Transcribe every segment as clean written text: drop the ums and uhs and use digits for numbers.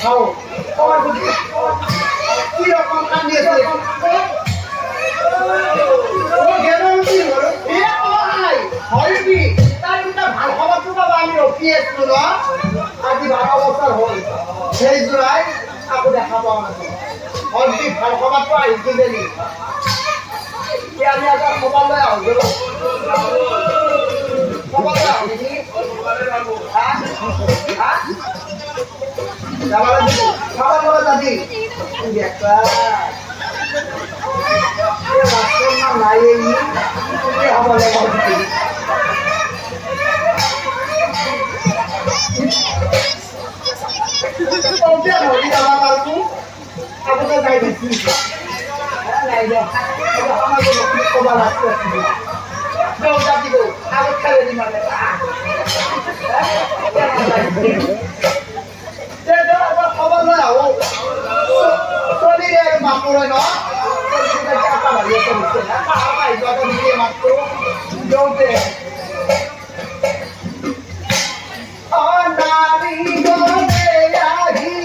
খাও আমার কি রকম কান্দিয়েছে ও গ্যারান্টি হলো এ ভাই হলবি তাই একটা ভালো খবর তো বাবা আমি রকিয়েছিল না আজ 12 বছর হল সেই জুলাই আপনি দেখা পাও না হলবি ভালো খবর তো আইতে দেনি কি আমি আজ খবর লয় আইলো খবর লয় আইনি হ্যাঁ যাবালে খাবার বলা দাদি একটা এ রাস্তার নাম নাই এই কি হবে লাগবে ওকে নদী যাওয়া কালকে আপনি যাই দিছি হ্যাঁ নাই যা আমাকে খবর আসছে দাও দাদি গো আগে খেলে দি মানে খবর নয় ও শরীরের মাপুরে না টাকা বাড়িয়ে করছে না পাই যত দিয়ে মাত্র জোটে অনারি গোলে আহি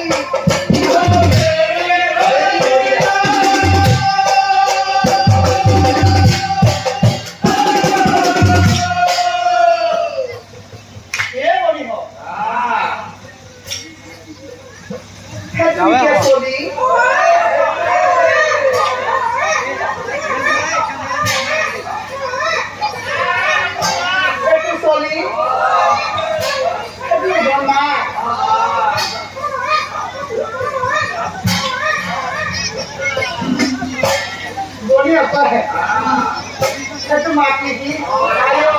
तो माफी की आयो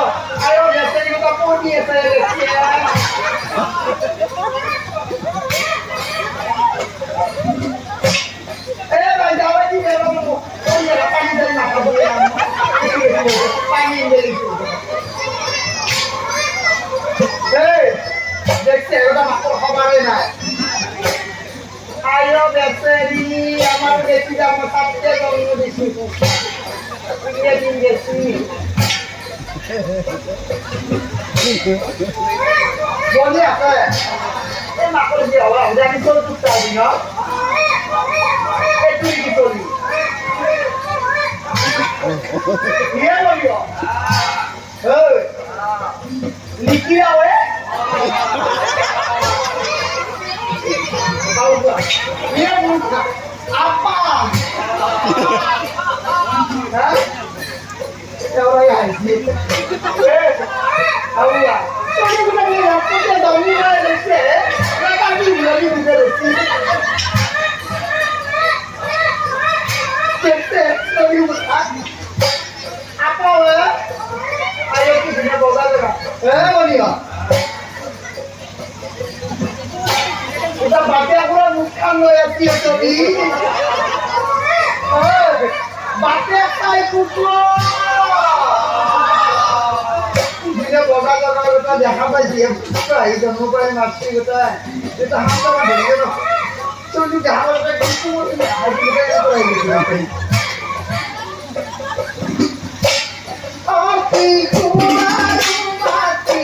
आयो जैसे ये तो पूरी ऐसे ए भाई जाओ जी मेरे को ये पानी दे ना बोले पानी दे ए देखते हो ना आपको खबर है ना आयो बेचारी আমার বেশি দাম সাথে গঙ্গ দিছি ये दिन देखी बोलिए आप ये माको जी और जानी तो तू चाही ना ये तू की बोली ये बोलियो ए लिखी आवे ये मुझे apa hah orang yang sih tahu ya soalnya kita lihat kita tahu ni ada sih mereka juga bisa sih kita tahu apa ya ayo kita boga dulu boleh kita baca pura bukan lo ya tiap hari baca kai kuku ini boga boga kita jangan baca ya kita itu mau pergi nasi kita kita hampa beli kan so ini jangan baca kuku ini hari kita pergi api kuat mati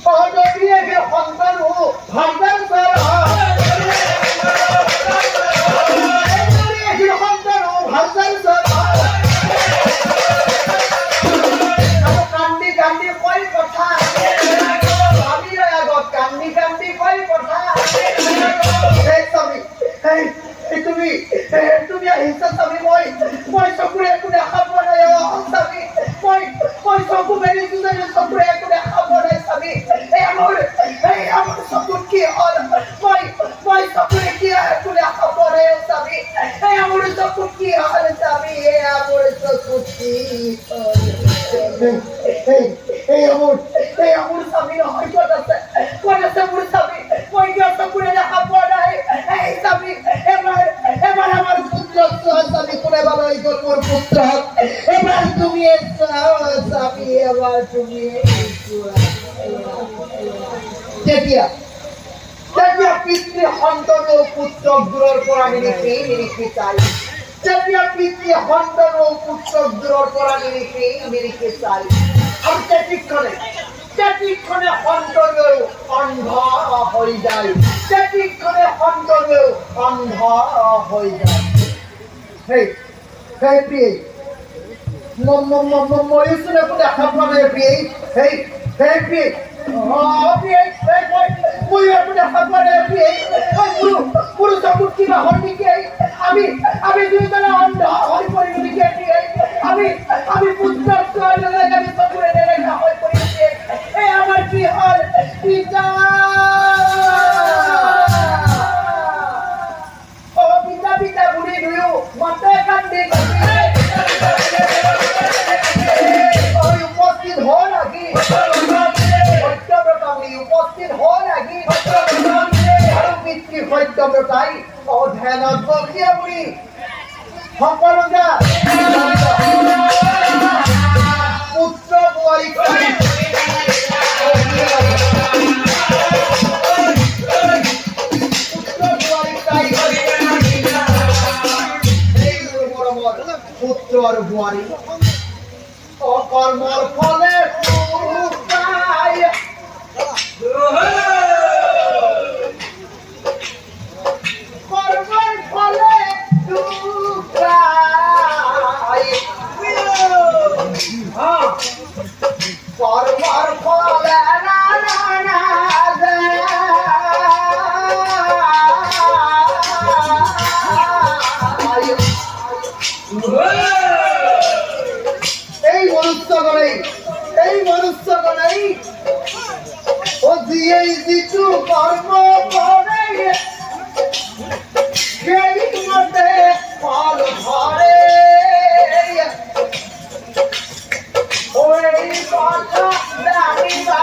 Oh, no. আহিছে স্বামী মই চকুৰে একো দেখা পোৱা নাই স্বামী মই চকু মেলিছো যে চকুৰে একো দেখা পোৱা নাই স্বামী এই আমাৰ চকুত কি হ'ল মই চকুৰে কি একো দেখা পোৱা নাই স্বামী এই আমাৰ চকুত কি হ'ল স্বামী এই আমাৰ চকুত কি হ'ল এই আমার স্বামী নহয় ক'ত আছে মোৰ স্বামী মই কিয় চকুৰে দেখা পোৱা নাই এই স্বামী এবাৰ আমার পুত্র স্বামী কোনে বাবাই গ'ল মোৰ পুত্র এবাৰ তুমি স্বামী এবাৰ তুমি তেতিয়া পিতৃ সন্তান ও পুত্ৰক দূৰৰ পৰা নিৰিখি চাই যেতিয়া পিতৃ সন্তান ও পুত্ৰক দূৰৰ পৰা নিৰিখি চাই আৰু তেতিক্ষণে সন্তানেও অন্ধ হৈ যায় তেতিক্ষণে সন্তানেও অন্ধ হৈ যায় সেই প্ৰিয়ে মৰিছো একো দেখা পোৱা নাই প্ৰিয়ে সেই প্ৰিয়ে মই একো দেখা পোৱা নাই প্ৰিয়ে পুরো চকুত কিবা হ'ল নেকি আমি দুইজনে অন্ধ হৈ পৰিলো নেকি প্ৰিয়ে আমি পুত্ৰক চোৱাৰ আমি চকুৰে নেদেখা হৈ পৰিছে এই আমাৰ কি হ'ল পিতা পিতা বুলি দুয়ো মাতে কান্দি উপস্থিত হ'ল নাকি সত্যব্ৰতা উপস্থিত হ'ল নাকি আৰু পিতৃ সত্যব্ৰতাই অধ্যয়নত বসিয়া বুলি সকলোকে পুত্ৰ বোৱাৰীক পুত্ৰ আৰু বোৱাৰী অকৰ্মৰ ফলে কৰ্মৰ ফলে কর্মর ফলে এই মনুষ্যগণেই ও দিয়েই যিটো কর্ম করে সেই মতে ফল ধরে ওই কথা জানিবা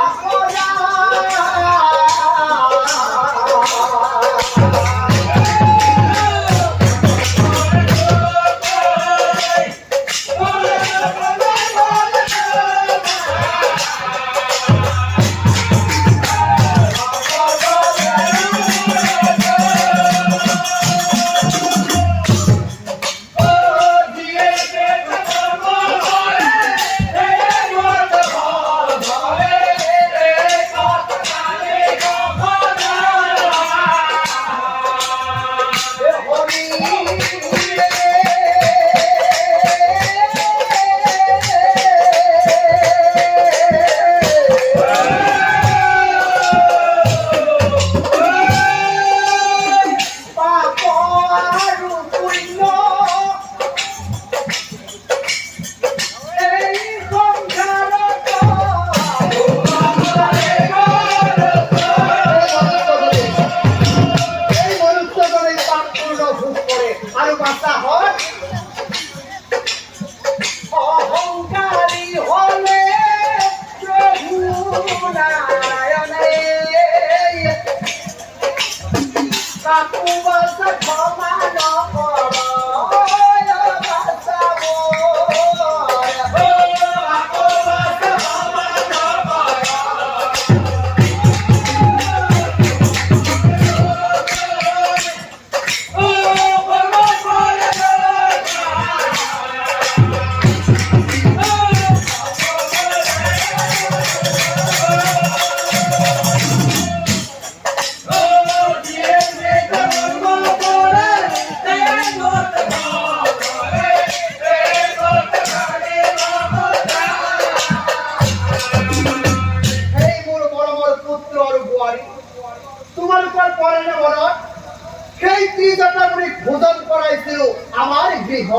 আমার গৃহ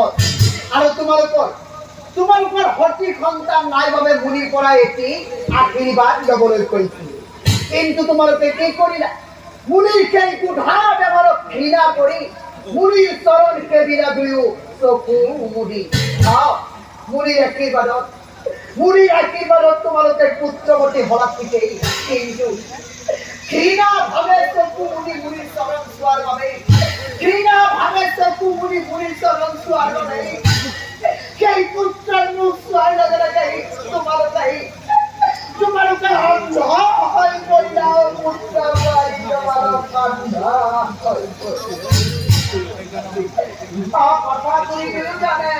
আর তোমার উপর হতি সন্তান নাই ভাবে মুনির পরা একটি আশীর্বাদ জবরল করেছি কিন্তু তোমারকে কি করি না মুনির সেই কুঠা ব্যবহার ঘৃণা করি মুনির চরণকে বিনা দুয়ো চকু মুদি মুনির আশীর্বাদত তোমালোকে পুত্রবতী হলার থেকে কিন্তু ঘৃণা ভাবে চকু মুনি মুনির চরণ চোৱাৰ বাবে ঘৃণা ভাবে চকু মুনি মুনিৰ চৰণ চোৱাৰ বাবে সেই পুত্ৰৰ মুখ চোৱাৰ লগে লগে তোমালোকে অন্ধ হৈ পৰিলা পুত্ৰ কথা কৰিবি জানে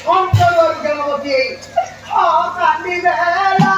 অন্তৰৰ জ্ঞানৱতী কান্দি বেলা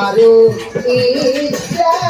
Aru Isya